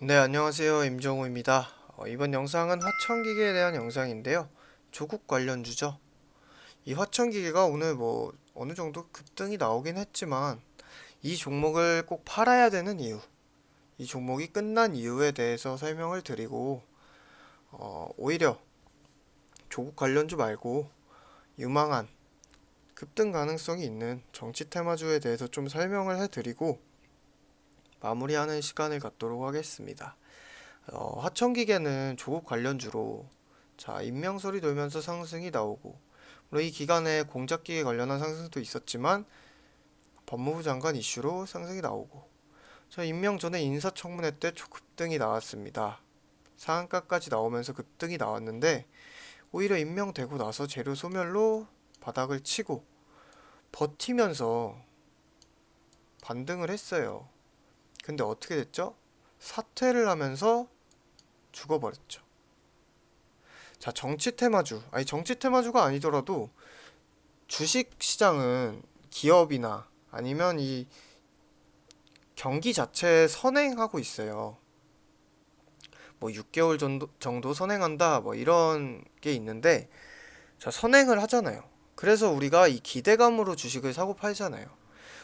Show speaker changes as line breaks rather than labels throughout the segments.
네, 안녕하세요. 임정우입니다. 이번 영상은 화천기계에 대한 영상인데요. 조국 관련주죠. 이 화천기계가 오늘 어느 정도 급등이 나오긴 했지만 이 종목을 꼭 팔아야 되는 이유, 이 종목이 끝난 이유에 대해서 설명을 드리고 오히려 조국 관련주 말고 유망한 급등 가능성이 있는 정치 테마주에 대해서 좀 설명을 해드리고 마무리하는 시간을 갖도록 하겠습니다. 화천기계는 조국 관련주로 인명설이 돌면서 상승이 나오고 물론 이 기간에 공작기계 관련한 상승도 있었지만 법무부 장관 이슈로 상승이 나오고 임명 전에 인사청문회 때 초급등이 나왔습니다. 상한가까지 나오면서 급등이 나왔는데 오히려 임명되고 나서 재료 소멸로 바닥을 치고 버티면서 반등을 했어요. 근데 어떻게 됐죠? 사퇴를 하면서 죽어버렸죠. 자, 정치 테마주. 아니, 정치 테마주가 아니더라도 주식 시장은 기업이나 아니면 이 경기 자체에 선행하고 있어요. 6개월 정도 선행한다, 이런 게 있는데, 자, 선행을 하잖아요. 그래서 우리가 이 기대감으로 주식을 사고 팔잖아요.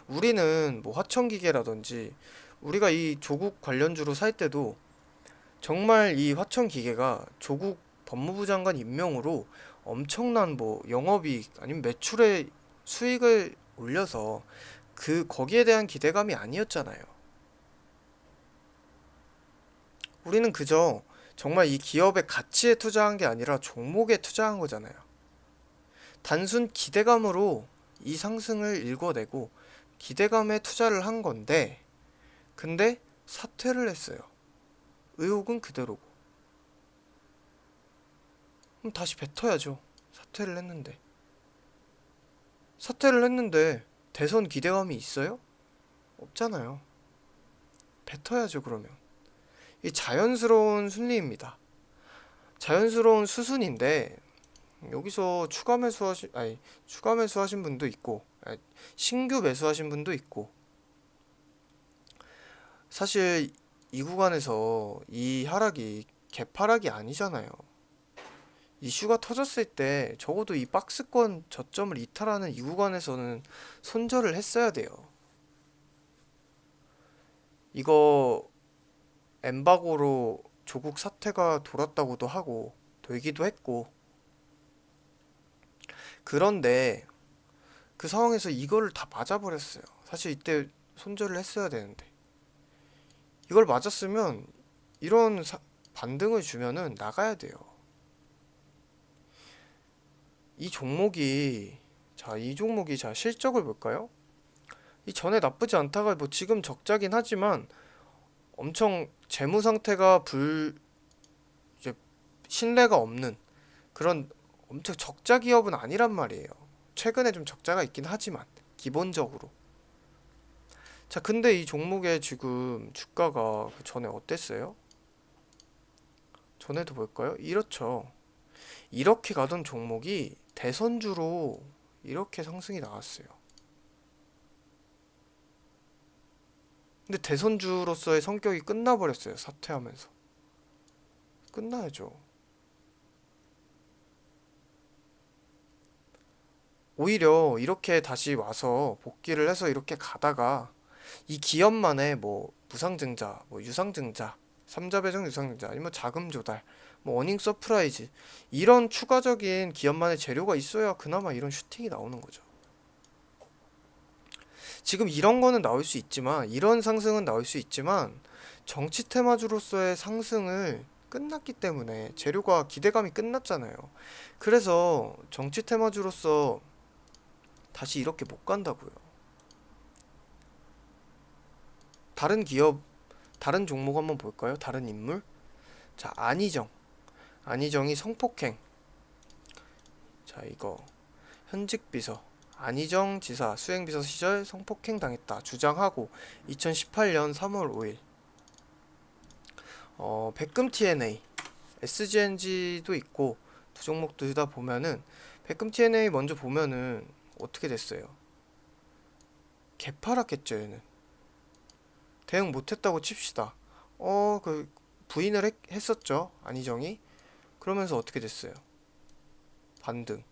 우리는 화천기계라든지, 우리가 이 조국 관련주로 살 때도 정말 이 화천기계가 조국 법무부 장관 임명으로 엄청난 영업이익 아니면 매출의 수익을 올려서 거기에 대한 기대감이 아니었잖아요. 우리는 그저 정말 이 기업의 가치에 투자한 게 아니라 종목에 투자한 거잖아요. 단순 기대감으로 이 상승을 일궈내고 기대감에 투자를 한 건데, 근데 사퇴를 했어요. 의혹은 그대로고. 그럼 다시 뱉어야죠. 사퇴를 했는데. 사퇴를 했는데 대선 기대감이 있어요? 없잖아요. 뱉어야죠, 그러면. 이 자연스러운 순리입니다. 자연스러운 수순인데 여기서 추가 매수하신 분도 있고, 신규 매수하신 분도 있고, 사실 이 구간에서 이 하락이 개파락이 아니잖아요. 이슈가 터졌을 때 적어도 이 박스권 저점을 이탈하는 이 구간에서는 손절을 했어야 돼요. 이거 엠바고로 조국 사태가 돌았다고도 하고 돌기도 했고, 그런데 그 상황에서 이거를 다 맞아버렸어요. 사실 이때 손절을 했어야 되는데 이걸 맞았으면 이런 반등을 주면은 나가야 돼요. 이 종목이 실적을 볼까요? 이 전에 나쁘지 않다가 지금 적자긴 하지만 엄청 재무 상태가 이제 신뢰가 없는 그런 엄청 적자 기업은 아니란 말이에요. 최근에 좀 적자가 있긴 하지만 기본적으로. 자, 근데 이 종목의 지금 주가가 그 전에 어땠어요? 전에도 볼까요? 이렇죠. 이렇게 가던 종목이 대선주로 이렇게 상승이 나왔어요. 근데 대선주로서의 성격이 끝나버렸어요. 사퇴하면서. 끝나야죠. 오히려 이렇게 다시 와서 복귀를 해서 이렇게 가다가 이 기업만의 무상증자, 유상증자, 삼자배정 유상증자, 아니면 자금 조달, 어닝 서프라이즈 이런 추가적인 기업만의 재료가 있어야 그나마 이런 슈팅이 나오는 거죠. 지금 이런 거는 나올 수 있지만 이런 상승은 나올 수 있지만 정치 테마주로서의 상승을 끝났기 때문에 재료가 기대감이 끝났잖아요. 그래서 정치 테마주로서 다시 이렇게 못 간다고요. 다른 기업, 다른 종목 한번 볼까요? 다른 인물? 자, 안희정. 안희정이 성폭행. 자, 이거 현직 비서. 안희정 지사 수행비서 시절 성폭행 당했다. 주장하고 2018년 3월 5일. 백금 TNA, SGNG도 있고 두 종목 둘 다 보면은 백금 TNA 먼저 보면은 어떻게 됐어요? 개파랗겠죠, 얘는. 대응 못했다고 칩시다. 그 부인을 했었죠. 안희정이. 그러면서 어떻게 됐어요? 반등.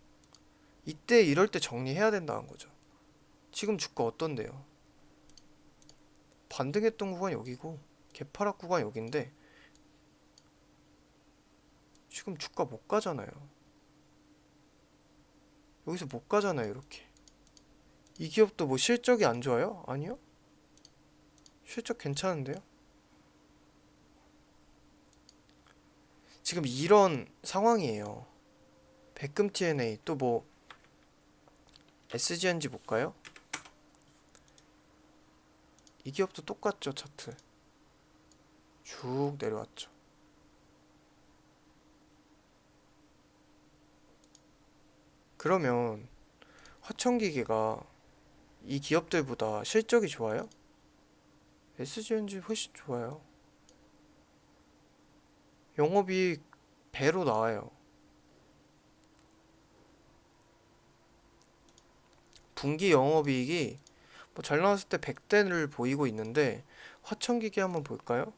이때 이럴 때 정리해야 된다는 거죠. 지금 주가 어떤데요? 반등했던 구간 여기고 개파락 구간 여긴데 지금 주가 못 가잖아요. 여기서 못 가잖아요, 이렇게. 이 기업도 뭐 실적이 안 좋아요? 아니요? 실적 괜찮은데요? 지금 이런 상황이에요. 백금 TNA 또 뭐 SGNG 볼까요? 이 기업도 똑같죠, 차트. 쭉 내려왔죠. 그러면 화천기계가 이 기업들보다 실적이 좋아요? SGNG 훨씬 좋아요. 영업이익 배로 나와요. 분기 영업이익이 뭐 잘 나왔을 때 100대를 보이고 있는데 화천기계 한번 볼까요?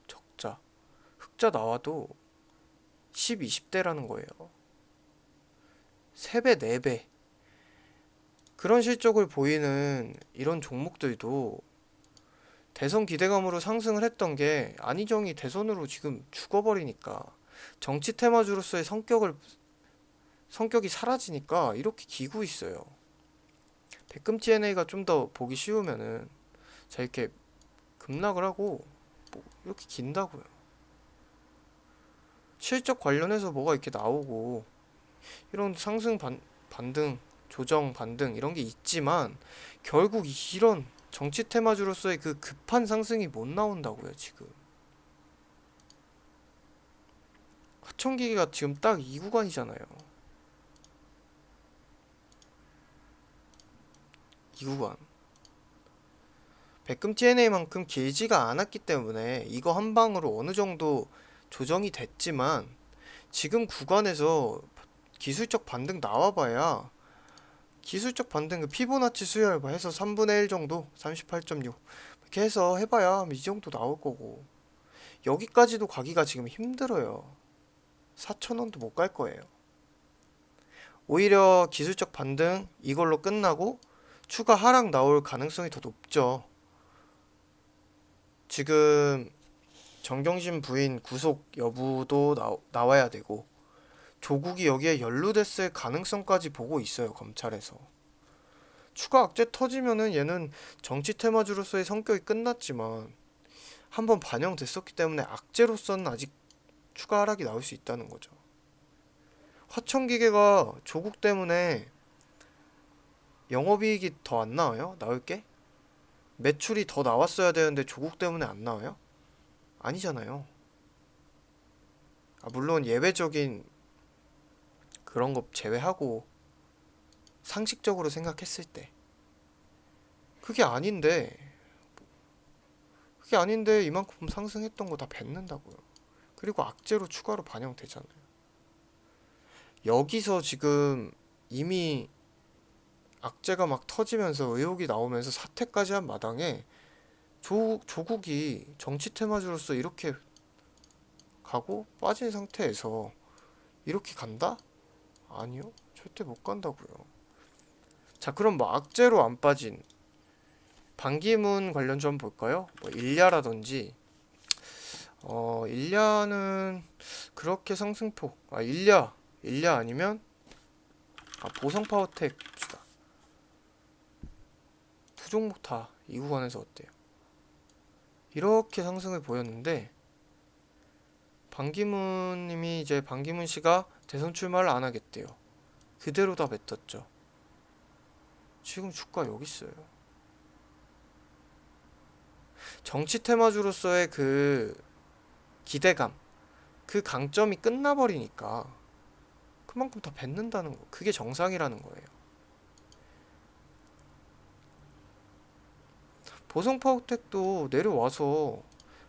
적자. 흑자 나와도 10, 20대라는 거예요. 3배, 4배. 그런 실적을 보이는 이런 종목들도 대선 기대감으로 상승을 했던 게 안희정이 대선으로 지금 죽어버리니까 정치 테마주로서의 성격이 사라지니까 이렇게 기고 있어요. 백금 TNA가 좀 더 보기 쉬우면은 자 이렇게 급락을 하고 뭐 이렇게 긴다고요. 실적 관련해서 뭐가 이렇게 나오고 이런 상승 반등 조정 반등 이런 게 있지만 결국 이런 정치 테마주로서의 그 급한 상승이 못 나온다고요, 지금. 화천기계가 지금 딱 이 구간이잖아요. 이 구간. 백금 TNA만큼 길지가 않았기 때문에 이거 한 방으로 어느 정도 조정이 됐지만 지금 구간에서 기술적 반등 나와봐야 기술적 반등 그 피보나치 수열 해서 3분의 1 정도 38.6 이렇게 해서 해봐야 이 정도 나올 거고 여기까지도 가기가 지금 힘들어요. 4,000원도 못 갈 거예요. 오히려 기술적 반등 이걸로 끝나고 추가 하락 나올 가능성이 더 높죠. 지금 정경심 부인 구속 여부도 나와야 되고 조국이 여기에 연루됐을 가능성까지 보고 있어요, 검찰에서. 추가 악재 터지면은 얘는 정치 테마주로서의 성격이 끝났지만 한번 반영됐었기 때문에 악재로서는 아직 추가 하락이 나올 수 있다는 거죠. 화천기계가 조국 때문에 영업이익이 더 안 나와요? 나올 게? 매출이 더 나왔어야 되는데 조국 때문에 안 나와요? 아니잖아요. 물론 예외적인 그런 거 제외하고 상식적으로 생각했을 때 그게 아닌데 이만큼 상승했던 거 다 뱉는다고요. 그리고 악재로 추가로 반영되잖아요. 여기서 지금 이미 악재가 막 터지면서 의혹이 나오면서 사퇴까지 한 마당에 조국이 정치 테마주로서 이렇게 가고 빠진 상태에서 이렇게 간다? 아니요. 절대 못 간다고요. 자, 그럼 뭐 악재로 안 빠진 반기문 관련 좀 볼까요? 뭐 일야라든지 일야는 그렇게 상승폭 일야 아니면 보성파워텍 봅시다. 두 종목 다 이 구간에서 어때요? 이렇게 상승을 보였는데 반기문 씨가 대선 출마를 안 하겠대요. 그대로 다 뱉었죠. 지금 주가 여기 있어요. 정치 테마주로서의 그 기대감, 그 강점이 끝나버리니까 그만큼 다 뱉는다는 거. 그게 정상이라는 거예요. 보성파워텍도 내려와서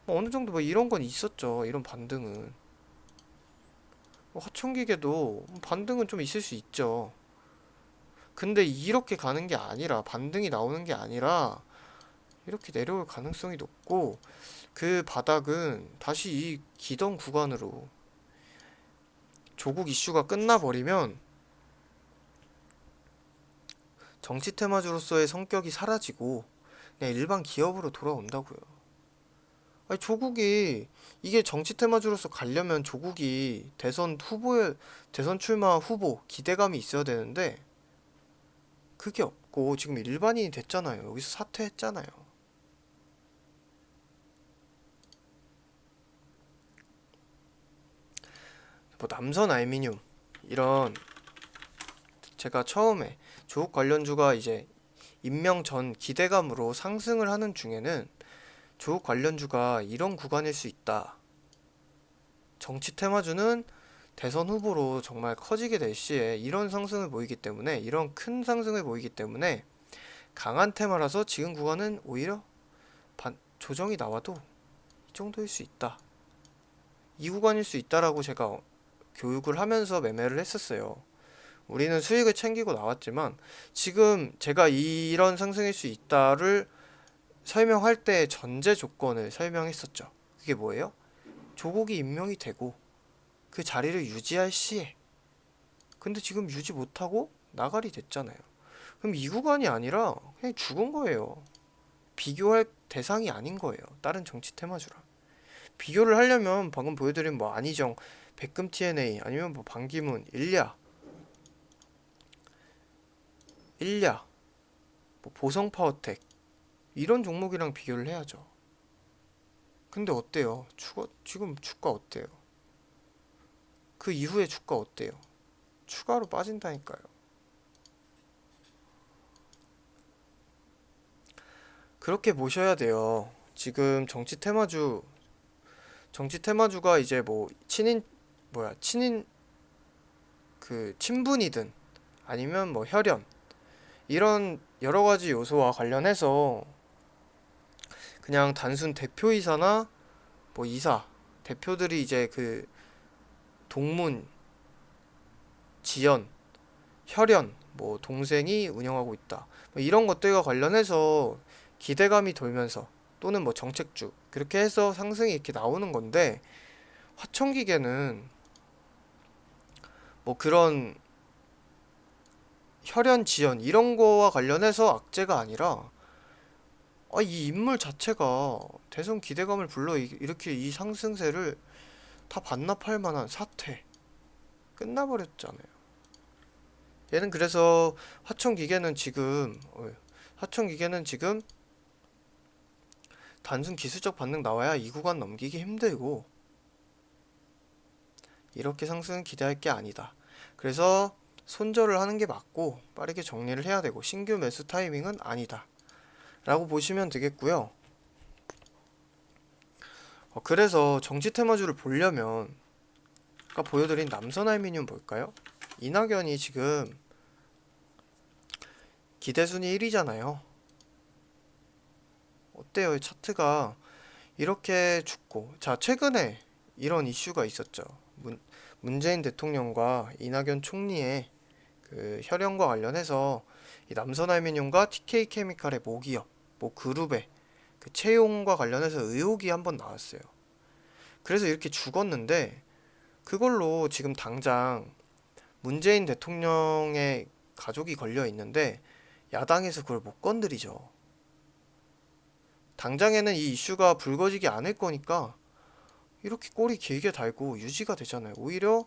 뭐 어느 정도 뭐 이런 건 있었죠. 이런 반등은. 화천기계도 반등은 좀 있을 수 있죠. 근데 이렇게 가는 게 아니라 반등이 나오는 게 아니라 이렇게 내려올 가능성이 높고, 그 바닥은 다시 이 기던 구간으로 조국 이슈가 끝나버리면 정치 테마주로서의 성격이 사라지고 그냥 일반 기업으로 돌아온다고요. 아니, 조국이 이게 정치 테마주로서 가려면 조국이 대선 출마 후보 기대감이 있어야 되는데 그게 없고 지금 일반인이 됐잖아요. 여기서 사퇴했잖아요. 뭐 남선 알미늄 이런, 제가 처음에 조국 관련주가 이제 임명 전 기대감으로 상승을 하는 중에는 조국 관련주가 이런 구간일 수 있다. 정치 테마주는 대선 후보로 정말 커지게 될 시에 이런 상승을 보이기 때문에, 이런 큰 상승을 보이기 때문에 강한 테마라서 지금 구간은 오히려 조정이 나와도 이 정도일 수 있다. 이 구간일 수 있다라고 제가 교육을 하면서 매매를 했었어요. 우리는 수익을 챙기고 나왔지만 지금 제가 이런 상승일 수 있다를 설명할 때 전제 조건을 설명했었죠. 그게 뭐예요? 조국이 임명이 되고 그 자리를 유지할 시에. 근데 지금 유지 못하고 나가리 됐잖아요. 그럼 이 구간이 아니라 그냥 죽은 거예요. 비교할 대상이 아닌 거예요. 다른 정치 테마주랑 비교를 하려면 방금 보여드린 뭐 안희정, 백금 TNA 아니면 뭐 반기문, 일야, 뭐 보성 파워텍 이런 종목이랑 비교를 해야죠. 근데 어때요? 지금 주가 어때요? 그 이후에 주가 어때요? 추가로 빠진다니까요. 그렇게 보셔야 돼요. 지금 정치 테마주가 이제 뭐 친인 그 친분이든 아니면 뭐 혈연 이런 여러 가지 요소와 관련해서 그냥 단순 대표이사나 뭐 이사 대표들이 이제 그 동문, 지연, 혈연, 뭐 동생이 운영하고 있다. 뭐 이런 것들과 관련해서 기대감이 돌면서 또는 뭐 정책주 그렇게 해서 상승이 이렇게 나오는 건데, 화천기계는 뭐 그런 혈연, 지연 이런 거와 관련해서 악재가 아니라 이 인물 자체가 대선 기대감을 이렇게 이 상승세를 다 반납할 만한 사태 끝나버렸잖아요. 얘는 그래서 화천기계는 지금 단순 기술적 반등 나와야 이 구간 넘기기 힘들고 이렇게 상승은 기대할 게 아니다. 그래서 손절을 하는 게 맞고 빠르게 정리를 해야 되고 신규 매수 타이밍은 아니다 라고 보시면 되겠고요. 그래서 정치 테마주를 보려면 아까 보여드린 남선알미늄 볼까요? 이낙연이 지금 기대순위 1위잖아요. 어때요? 차트가 이렇게 죽고. 자, 최근에 이런 이슈가 있었죠. 문재인 대통령과 이낙연 총리의 그 혈연과 관련해서 이 남선알미늄과 TK케미칼의 모기업, 뭐 그룹의 그 채용과 관련해서 의혹이 한번 나왔어요. 그래서 이렇게 죽었는데 그걸로 지금 당장 문재인 대통령의 가족이 걸려 있는데 야당에서 그걸 못 건드리죠. 당장에는 이 이슈가 불거지지 않을 거니까 이렇게 꼬리 길게 달고 유지가 되잖아요. 오히려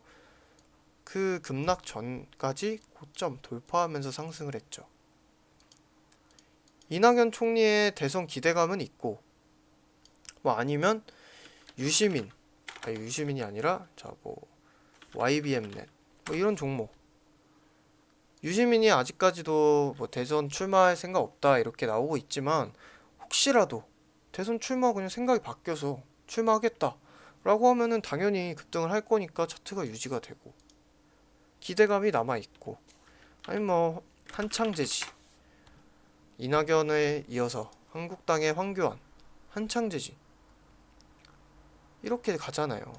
그 급락 전까지 고점 돌파하면서 상승을 했죠. 이낙연 총리의 대선 기대감은 있고, 뭐 아니면 유시민이 아니라 뭐 YBM넷 뭐 이런 종목. 유시민이 아직까지도 뭐 대선 출마할 생각 없다 이렇게 나오고 있지만 혹시라도 대선 출마 그냥 생각이 바뀌어서 출마하겠다 라고 하면은 당연히 급등을 할 거니까 차트가 유지가 되고 기대감이 남아있고, 아니 뭐 한창재지, 이낙연에 이어서 한국당의 황교안, 한창재지 이렇게 가잖아요.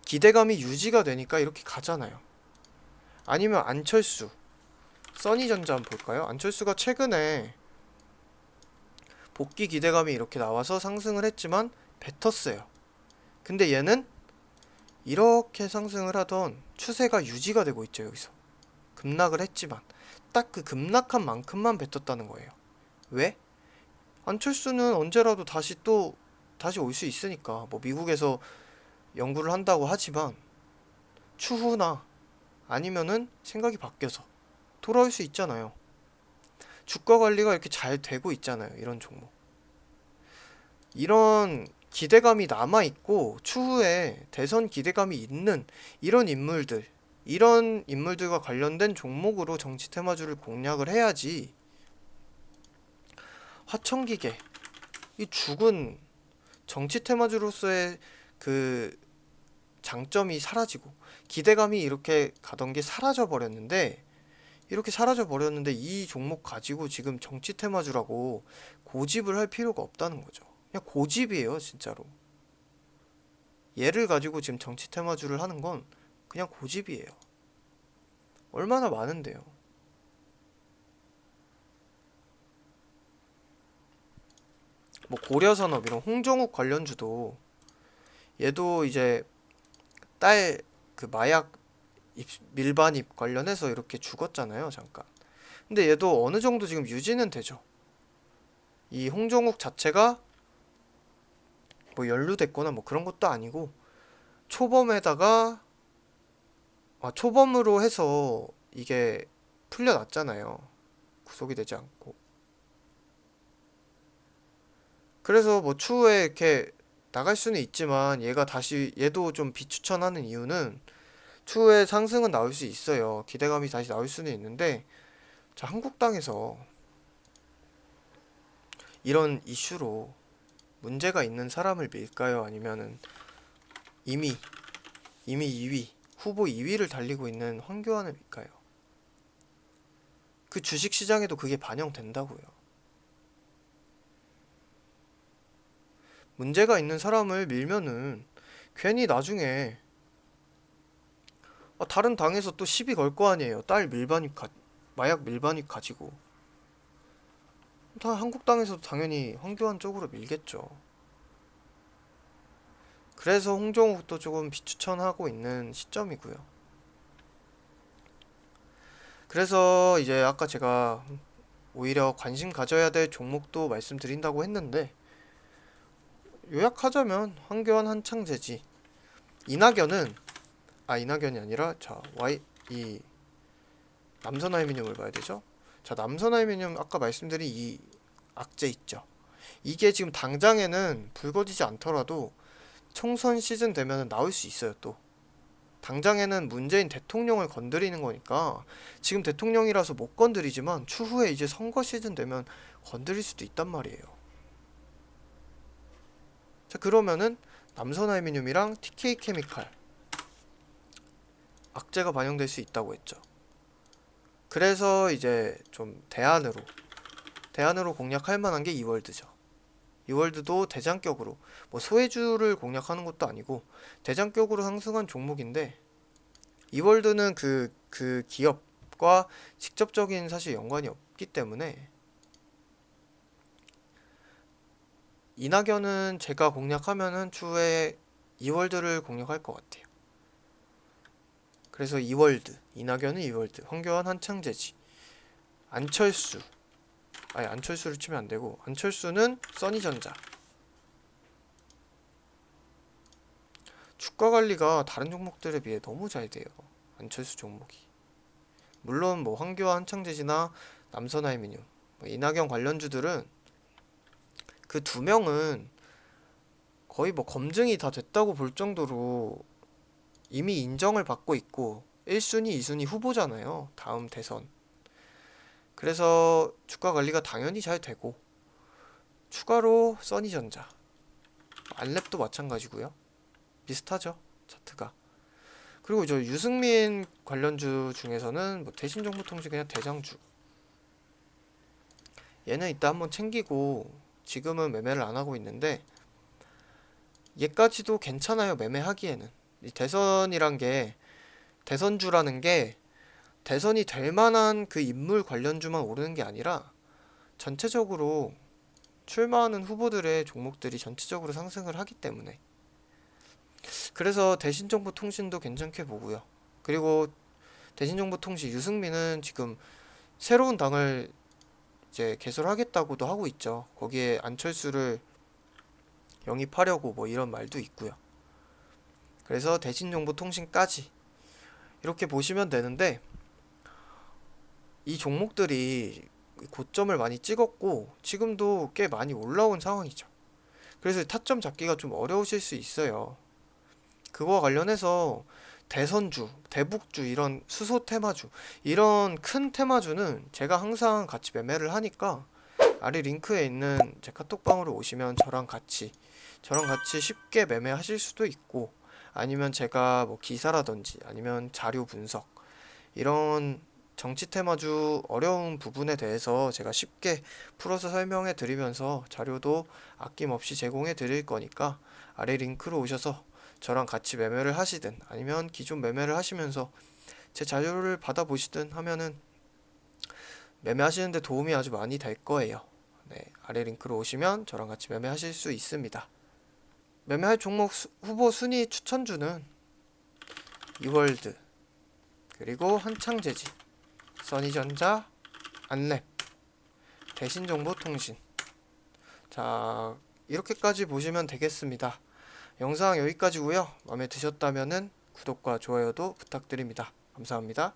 기대감이 유지가 되니까 이렇게 가잖아요. 아니면 안철수, 써니전자 한번 볼까요? 안철수가 최근에 복귀 기대감이 이렇게 나와서 상승을 했지만 뱉었어요. 근데 얘는 이렇게 상승을 하던 추세가 유지가 되고 있죠. 여기서 급락을 했지만 딱 그 급락한 만큼만 뱉었다는 거예요. 왜? 안철수는 언제라도 다시 올 수 있으니까. 뭐 미국에서 연구를 한다고 하지만 추후나 아니면은 생각이 바뀌어서 돌아올 수 있잖아요. 주가 관리가 이렇게 잘 되고 있잖아요. 이런 종목. 이런 기대감이 남아있고 추후에 대선 기대감이 있는 이런 인물들과 관련된 종목으로 정치 테마주를 공략을 해야지. 하청기계, 이 죽은 정치 테마주로서의 그 장점이 사라지고 기대감이 이렇게 가던 게 이렇게 사라져 버렸는데 이 종목 가지고 지금 정치 테마주라고 고집을 할 필요가 없다는 거죠. 그냥 고집이에요, 진짜로. 얘를 가지고 지금 정치 테마주를 하는 건 그냥 고집이에요. 얼마나 많은데요. 뭐 고려산업 이런 홍정욱 관련주도 얘도 이제 딸 그 마약 밀반입 관련해서 이렇게 죽었잖아요, 잠깐. 근데 얘도 어느 정도 지금 유지는 되죠. 이 홍정욱 자체가 뭐 연루됐거나 뭐 그런 것도 아니고 초범에다가 초범으로 해서 이게 풀려났잖아요. 구속이 되지 않고. 그래서 뭐 추후에 이렇게 나갈 수는 있지만 얘도 좀 비추천하는 이유는 추후에 상승은 나올 수 있어요. 기대감이 다시 나올 수는 있는데 자, 한국당에서 이런 이슈로 문제가 있는 사람을 밀까요? 아니면은 이미 2위 후보 2위를 달리고 있는 황교안을 밀까요? 그 주식시장에도 그게 반영된다고요. 문제가 있는 사람을 밀면은 괜히 나중에 다른 당에서 또 시비 걸 거 아니에요. 마약 밀반입 가지고. 다 한국당에서도 당연히 황교안 쪽으로 밀겠죠. 그래서 홍정욱도 조금 비추천하고 있는 시점이고요. 그래서 이제 아까 제가 오히려 관심 가져야 될 종목도 말씀드린다고 했는데 요약하자면 황교안 한창재지. 이낙연이 아니라 이 남선알미늄을 봐야 되죠. 자, 남선알미늄 아까 말씀드린 이 악재 있죠. 이게 지금 당장에는 불거지지 않더라도 총선 시즌 되면 나올 수 있어요. 또 당장에는 문재인 대통령을 건드리는 거니까 지금 대통령이라서 못 건드리지만 추후에 이제 선거 시즌 되면 건드릴 수도 있단 말이에요. 자, 그러면은 남선알미늄이랑 TK케미칼 악재가 반영될 수 있다고 했죠. 그래서 이제 좀 대안으로 공략할 만한 게 이월드죠. 이월드도 대장격으로 뭐 소외주를 공략하는 것도 아니고 대장격으로 상승한 종목인데 이월드는 그 기업과 직접적인 사실 연관이 없기 때문에 이낙연은 제가 공략하면은 추후에 이월드를 공략할 것 같아요. 그래서 이낙연은 이월드, 황교안 한창재지, 안철수를 치면 안 되고 안철수는 써니전자. 주가 관리가 다른 종목들에 비해 너무 잘 돼요. 안철수 종목이. 물론 뭐 황교안 한창재지나 남선알미늄, 이낙연 관련주들은 그 두 명은 거의 뭐 검증이 다 됐다고 볼 정도로 이미 인정을 받고 있고 1순위, 2순위 후보잖아요. 다음 대선. 그래서 주가 관리가 당연히 잘 되고 추가로 써니전자, 안랩도 마찬가지고요. 비슷하죠, 차트가. 그리고 저 유승민 관련주 중에서는 뭐 대신정보통신 그냥 대장주. 얘는 이따 한번 챙기고 지금은 매매를 안 하고 있는데 얘까지도 괜찮아요. 매매하기에는. 이 대선주라는 게 대선이 될 만한 그 인물 관련주만 오르는 게 아니라 전체적으로 출마하는 후보들의 종목들이 전체적으로 상승을 하기 때문에. 그래서 대신정보통신도 괜찮게 보고요. 그리고 대신정보통신 유승민은 지금 새로운 당을 이제 개설하겠다고도 하고 있죠. 거기에 안철수를 영입하려고 뭐 이런 말도 있고요. 그래서 대신정보통신까지 이렇게 보시면 되는데, 이 종목들이 고점을 많이 찍었고 지금도 꽤 많이 올라온 상황이죠. 그래서 타점 잡기가 좀 어려우실 수 있어요. 그거와 관련해서 대선주, 대북주, 이런 수소 테마주, 이런 큰 테마주는 제가 항상 같이 매매를 하니까 아래 링크에 있는 제 카톡방으로 오시면 저랑 같이 쉽게 매매하실 수도 있고, 아니면 제가 뭐 기사라든지 아니면 자료 분석, 이런 정치 테마주 어려운 부분에 대해서 제가 쉽게 풀어서 설명해 드리면서 자료도 아낌없이 제공해 드릴 거니까 아래 링크로 오셔서 저랑 같이 매매를 하시든 아니면 기존 매매를 하시면서 제 자료를 받아보시든 하면은 매매하시는데 도움이 아주 많이 될 거예요. 네, 아래 링크로 오시면 저랑 같이 매매하실 수 있습니다. 매매할 종목 후보 순위 추천주는 이월드, 그리고 한창재지, 써니전자, 안랩, 대신정보통신. 자, 이렇게까지 보시면 되겠습니다. 영상 여기까지고요. 마음에 드셨다면은 구독과 좋아요도 부탁드립니다. 감사합니다.